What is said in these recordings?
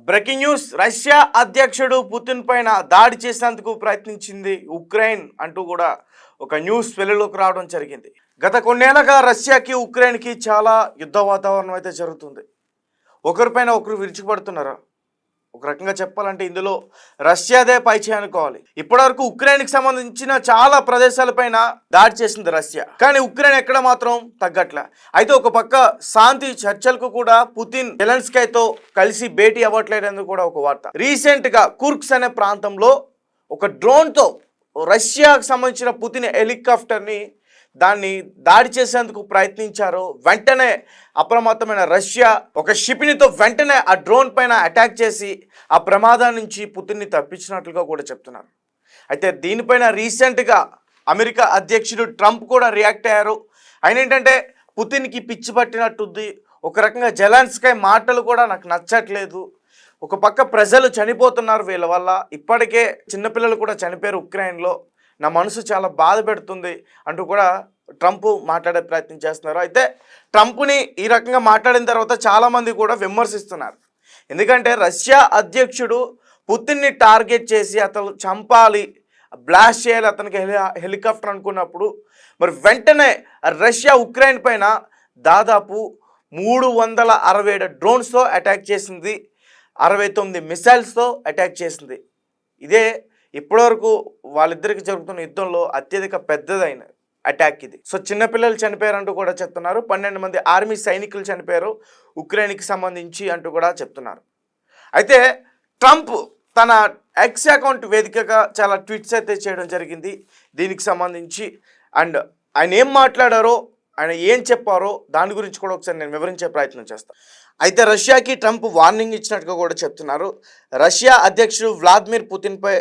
Breaking news. Russia అధ్యక్షుడు Putin పైన దాడి చేసేందుకు ప్రయత్నించింది ఉక్రెయిన్ అంటూ కూడా ఒక న్యూస్ వెలుగులోకి రావడం జరిగింది. గత కొన్నేళ్లుగా రష్యాకి ఉక్రెయిన్కి చాలా యుద్ధ వాతావరణం అయితే జరుగుతుంది. ఒకరిపైన ఒకరు విరుచుకుపడుతున్నారు. ఒక రకంగా చెప్పాలంటే ఇందులో రష్యాదే పైచేయి అనుకోవాలి. ఇప్పటివరకు ఉక్రెయిన్కి సంబంధించిన చాలా ప్రదేశాలపైన దాడి చేసింది రష్యా, కానీ ఉక్రెయిన్ ఎక్కడ మాత్రం తగ్గట్లే. అయితే ఒక పక్క శాంతి చర్చలకు కూడా పుతిన్ జెలెన్స్కీతో కలిసి భేటీ అవ్వట్లేదని కూడా ఒక వార్త. రీసెంట్ గా కుర్క్స్ అనే ప్రాంతంలో ఒక డ్రోన్తో రష్యాకు సంబంధించిన పుతిన్ హెలికాప్టర్ని దాడి చేసేందుకు ప్రయత్నించారు. వెంటనే అప్రమత్తమైన రష్యా ఒక క్షిపణితో వెంటనే ఆ డ్రోన్ పైన అటాక్ చేసి ఆ ప్రమాదం నుంచి పుతిన్ని తప్పించినట్లుగా కూడా చెప్తున్నారు. అయితే దీనిపైన రీసెంట్గా అమెరికా అధ్యక్షుడు ట్రంప్ కూడా రియాక్ట్ అయ్యారు. ఆయన ఏంటంటే పుతిన్కి పిచ్చి పట్టినట్టుంది, ఒక రకంగా జెలెన్స్కీ మాటలు కూడా నాకు నచ్చట్లేదు, ఒక పక్క ప్రజలు చనిపోతున్నారు వీళ్ళ వల్ల, ఇప్పటికే చిన్నపిల్లలు కూడా చనిపోయారు ఉక్రెయిన్లో, నా మనసు చాలా బాధ పెడుతుంది అంటూ కూడా ట్రంప్ మాట్లాడే ప్రయత్నం చేస్తున్నారు. అయితే ట్రంప్ని ఈ రకంగా మాట్లాడిన తర్వాత చాలామంది కూడా విమర్శిస్తున్నారు. ఎందుకంటే రష్యా అధ్యక్షుడు పుతిన్ని టార్గెట్ చేసి అతను చంపాలి, బ్లాస్ట్ చేయాలి అతనికి హెలికాప్టర్ అనుకున్నప్పుడు మరి వెంటనే రష్యా ఉక్రెయిన్ పైన దాదాపు 367 డ్రోన్స్తో అటాక్ చేసింది, 69 మిసైల్స్తో అటాక్ చేసింది. ఇదే ఇప్పటివరకు వాళ్ళిద్దరికి జరుగుతున్న యుద్ధంలో అత్యధిక పెద్దదైన అటాక్ ఇది. సో చిన్నపిల్లలు చనిపోయారంటూ కూడా చెప్తున్నారు. 12 మంది ఆర్మీ సైనికులు చనిపోయారు ఉక్రెయిన్కి సంబంధించి అంటూ కూడా చెప్తున్నారు. అయితే ట్రంప్ తన ఎక్స్ అకౌంట్ వేదికగా చాలా ట్వీట్స్ అయితే చేయడం జరిగింది దీనికి సంబంధించి. అండ్ ఆయన ఏం మాట్లాడారో, ఆయన ఏం చెప్పారో దాని గురించి కూడా ఒకసారి నేను వివరించే ప్రయత్నం చేస్తాను. అయితే రష్యాకి ట్రంప్ వార్నింగ్ ఇచ్చినట్టుగా కూడా చెప్తున్నారు. రష్యా అధ్యక్షుడు వ్లాదిమిర్ పుతిన్పై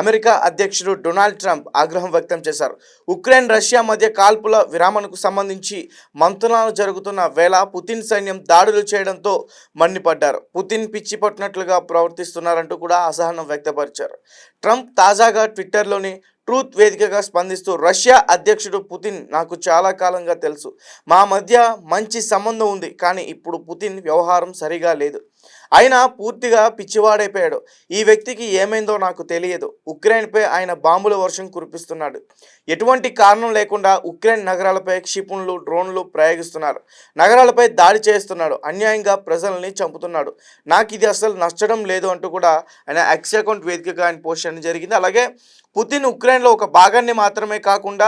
అమెరికా అధ్యక్షుడు డొనాల్డ్ ట్రంప్ ఆగ్రహం వ్యక్తం చేశారు. ఉక్రెయిన్ రష్యా మధ్య కాల్పుల విరామణకు సంబంధించి మంతనాలు జరుగుతున్న వేళ పుతిన్ సైన్యం దాడులు చేయడంతో మండిపడ్డారు. పుతిన్ పిచ్చి పట్టినట్లుగా ప్రవర్తిస్తున్నారంటూ కూడా అసహనం వ్యక్తపరిచారు. ట్రంప్ తాజాగా ట్విట్టర్లోని ట్రూత్ వేదికగా స్పందిస్తూ రష్యా అధ్యక్షుడు పుతిన్ నాకు చాలా కాలంగా తెలుసు, మా మధ్య మంచి సంబంధం ఉంది, కానీ ఇప్పుడు పుతిన్ వ్యవహారం సరిగా లేదు, ఆయన పూర్తిగా పిచ్చివాడైపోయాడు, ఈ వ్యక్తికి ఏమైందో నాకు తెలియదు, ఉక్రెయిన్పై ఆయన బాంబుల వర్షం కురిపిస్తున్నాడు, ఎటువంటి కారణం లేకుండా ఉక్రెయిన్ నగరాలపై క్షిపణులు డ్రోన్లు ప్రయోగిస్తున్నారు, నగరాలపై దాడి చేస్తున్నాడు, అన్యాయంగా ప్రజల్ని చంపుతున్నాడు, నాకు ఇది అసలు నచ్చడం లేదు అంటూ కూడా ఆయన ఎక్స్ అకౌంట్ వేదికగా ఆయన పోస్ట్ చేయడం జరిగింది. అలాగే పుతిన్ ఉక్రెయిన్లో ఒక భాగాన్ని మాత్రమే కాకుండా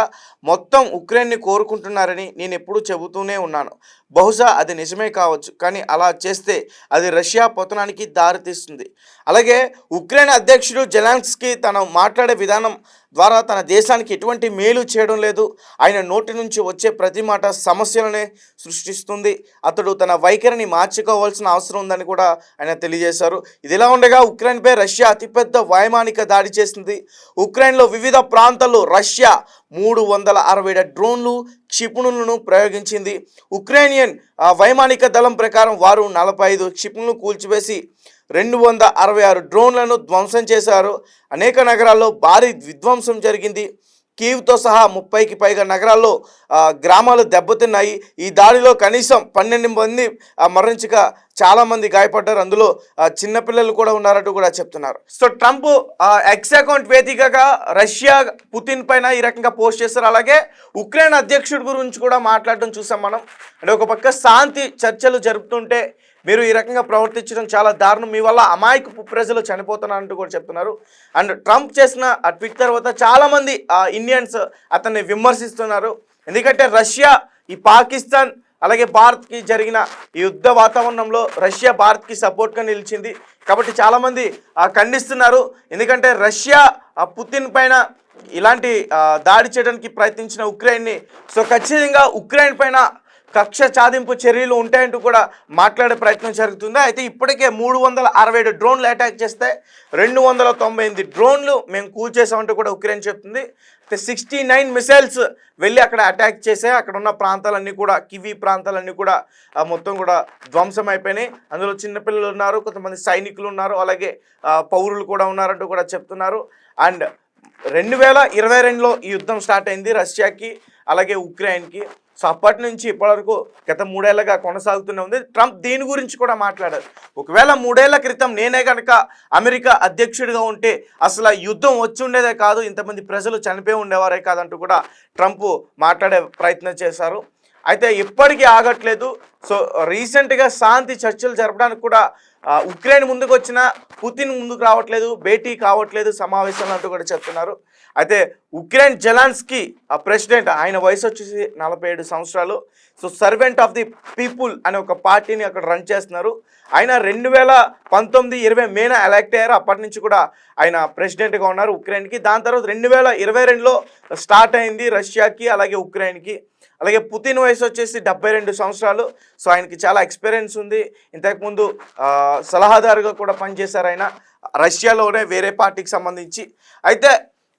మొత్తం ఉక్రెయిన్ని కోరుకుంటున్నారని నేను ఎప్పుడూ చెబుతూనే ఉన్నాను, బహుశా అది నిజమే కావచ్చు, కానీ అలా చేస్తే అది రష్యా పతనానికి దారితీస్తుంది. అలాగే ఉక్రెయిన్ అధ్యక్షుడు జెలెన్స్కీ తన మాట్లాడే విధానం ద్వారా తన దేశానికి ఎటువంటి మేలు చేయడం లేదు, ఆయన నోటి నుంచి వచ్చే ప్రతి మాట సమస్యలనే సృష్టిస్తుంది, అతడు తన వైఖరిని మార్చుకోవాల్సిన అవసరం ఉందని కూడా ఆయన తెలియజేశారు. ఇదిలా ఉండగా ఉక్రెయిన్పై రష్యా అతిపెద్ద వైమానిక దాడి చేసింది. ఉక్రెయిన్లో వివిధ ప్రాంతాల్లో రష్యా 367 డ్రోన్లు క్షిపణులను ప్రయోగించింది. ఉక్రేనియన్ వైమానిక దళం ప్రకారం వారు 45 క్షిపణులను కూల్చివేసి 266 డ్రోన్లను ధ్వంసం చేశారు. అనేక నగరాల్లో భారీ విధ్వంసం జరిగింది. కీవ్తో సహా 30కి పైగా నగరాల్లో గ్రామాలు దెబ్బతిన్నాయి. ఈ దాడిలో కనీసం 12 మంది మరణించగా చాలామంది గాయపడ్డారు, అందులో చిన్నపిల్లలు కూడా ఉన్నారంటూ కూడా చెప్తున్నారు. సో ట్రంప్ ఎక్స్ అకౌంట్ వేదికగా రష్యా పుతిన్ పైన ఈ రకంగా పోస్ట్ చేస్తారు. అలాగే ఉక్రెయిన్ అధ్యక్షుడి గురించి కూడా మాట్లాడడం చూసాం మనం. అంటే ఒక పక్క శాంతి చర్చలు జరుపుతుంటే మీరు ఈ రకంగా ప్రవర్తించడం చాలా దారుణం, మీ వల్ల అమాయకపు ప్రజలు చనిపోతున్నారంటూ కూడా చెప్తున్నారు. అండ్ ట్రంప్ చేసిన ఆ ట్వీట్ తర్వాత చాలామంది ఇండియన్స్ అతన్ని విమర్శిస్తున్నారు. ఎందుకంటే రష్యా ఈ పాకిస్తాన్ అలాగే భారత్కి జరిగిన ఈ యుద్ధ వాతావరణంలో రష్యా భారత్కి సపోర్ట్గా నిలిచింది కాబట్టి చాలామంది ఖండిస్తున్నారు. ఎందుకంటే రష్యా పుతిన్ పైన ఇలాంటి దాడి చేయడానికి ప్రయత్నించిన ఉక్రెయిన్ని సో ఖచ్చితంగా ఉక్రెయిన్ పైన కక్ష సాధింపు చర్యలు ఉంటాయంటూ కూడా మాట్లాడే ప్రయత్నం జరుగుతుంది. అయితే ఇప్పటికే 367 డ్రోన్లు అటాక్ చేస్తే 298 డ్రోన్లు మేము కూల్చేసామంటూ కూడా ఉక్రెయిన్ చెప్తుంది. 69 మిసైల్స్ వెళ్ళి అక్కడ అటాక్ చేసాయి. అక్కడ ఉన్న ప్రాంతాలన్నీ కూడా కివీ ప్రాంతాలన్నీ కూడా మొత్తం కూడా ధ్వంసం అయిపోయినాయి. అందులో చిన్నపిల్లలు ఉన్నారు, కొంతమంది సైనికులు ఉన్నారు, అలాగే పౌరులు కూడా ఉన్నారంటూ కూడా చెప్తున్నారు. అండ్ 2022లో ఈ యుద్ధం స్టార్ట్ అయింది రష్యాకి అలాగే ఉక్రెయిన్కి. సో అప్పటి నుంచి ఇప్పటివరకు గత 3 ఏళ్ళగా కొనసాగుతూనే ఉంది. ట్రంప్ దీని గురించి కూడా మాట్లాడారు. ఒకవేళ 3 ఏళ్ల క్రితం నేనే కనుక అమెరికా అధ్యక్షుడిగా ఉంటే అసలు యుద్ధం వచ్చి ఉండేదే కాదు, ఇంతమంది ప్రజలు చనిపోయి ఉండేవారే కాదంటూ కూడా ట్రంప్ మాట్లాడే ప్రయత్నం చేశారు. అయితే ఇప్పటికీ ఆగట్లేదు. సో రీసెంట్గా శాంతి చర్చలు జరపడానికి కూడా ఉక్రెయిన్ ముందుకు వచ్చిన పుతిన్ ముందుకు రావట్లేదు, భేటీ కావట్లేదు సమావేశాలు అంటూ కూడా చెప్తున్నారు. అయితే ఉక్రెయిన్ జెలెన్స్కీ ప్రెసిడెంట్, ఆయన వయసు వచ్చేసి 47 సంవత్సరాలు. So servant of the people అనే ఒక పార్టీని అక్కడ రన్ చేస్తున్నారు. ఆయన 2019-20 మేన ఎలక్ట్ అయ్యారు. అప్పటి నుంచి కూడా ఆయన ప్రెసిడెంట్గా ఉన్నారు ఉక్రెయిన్కి. దాని తర్వాత 2022లో స్టార్ట్ అయింది రష్యాకి అలాగే ఉక్రెయిన్కి. అలాగే పుతిన్ వయసు వచ్చేసి 72 సంవత్సరాలు. సో ఆయనకి చాలా ఎక్స్పీరియన్స్ ఉంది. ఇంతకుముందు సలహాదారుగా కూడా పనిచేశారు ఆయన రష్యాలోనే వేరే పార్టీకి సంబంధించి. అయితే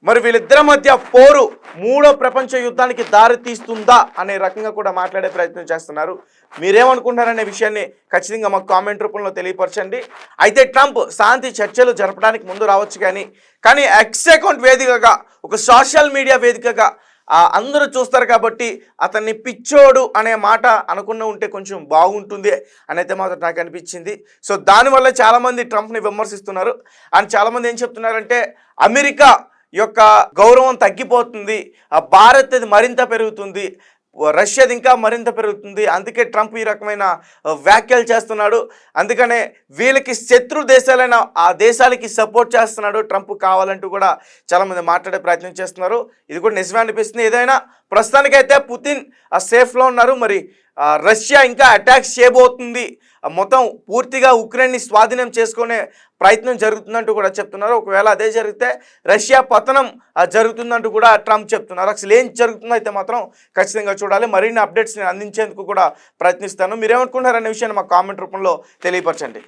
మరి వీళ్ళిద్దరి మధ్య పోరు 3వ ప్రపంచ యుద్ధానికి దారి తీస్తుందా అనే రకంగా కూడా మాట్లాడే ప్రయత్నం చేస్తున్నారు. మీరేమనుకుంటారనే విషయాన్ని ఖచ్చితంగా మాకు కామెంట్ రూపంలో తెలియపరచండి. అయితే ట్రంప్ శాంతి చర్చలు జరపడానికి ముందు రావచ్చు కానీ ఎక్స్ అకౌంట్ వేదికగా, ఒక సోషల్ మీడియా వేదికగా అందరూ చూస్తారు కాబట్టి అతన్ని పిచ్చోడు అనే మాట అనుకున్న ఉంటే కొంచెం బాగుంటుంది అని అయితే మాత్రం నాకు అనిపించింది. సో దానివల్ల చాలామంది ట్రంప్ని విమర్శిస్తున్నారు. అండ్ చాలామంది ఏం చెప్తున్నారంటే అమెరికా యొక్క గౌరవం తగ్గిపోతుంది, భారత్ది మరింత పెరుగుతుంది, రష్యాది ఇంకా మరింత పెరుగుతుంది. అందుకే ట్రంప్ ఈ రకమైన వ్యాఖ్యలు చేస్తున్నాడు. అందుకనే వీళ్ళకి శత్రు దేశాలైన ఆ దేశాలకి సపోర్ట్ చేస్తున్నాడు ట్రంప్ కావాలంటూ కూడా చాలామంది మాట్లాడే ప్రయత్నం చేస్తున్నారు. ఇది కూడా నిజమే అనిపిస్తుంది. ఏదైనా ప్రస్తుతానికైతే పుతిన్ సేఫ్లో ఉన్నారు. మరి రష్యా ఇంకా అటాక్స్ చేయబోతుంది, మొత్తం పూర్తిగా ఉక్రెయిన్ని స్వాధీనం చేసుకునే ప్రయత్నం జరుగుతుందంటూ కూడా చెప్తున్నారు. ఒకవేళ అదే జరిగితే రష్యా పతనం జరుగుతుందంటూ కూడా ట్రంప్ చెప్తున్నారు. అసలు ఏం జరుగుతుందో అయితే మాత్రం ఖచ్చితంగా చూడాలి. మరిన్ని అప్డేట్స్ నేను అందించేందుకు కూడా ప్రయత్నిస్తాను. మీరేమనుకుంటున్నారనే విషయాన్ని మా కామెంట్ రూపంలో తెలియపరచండి.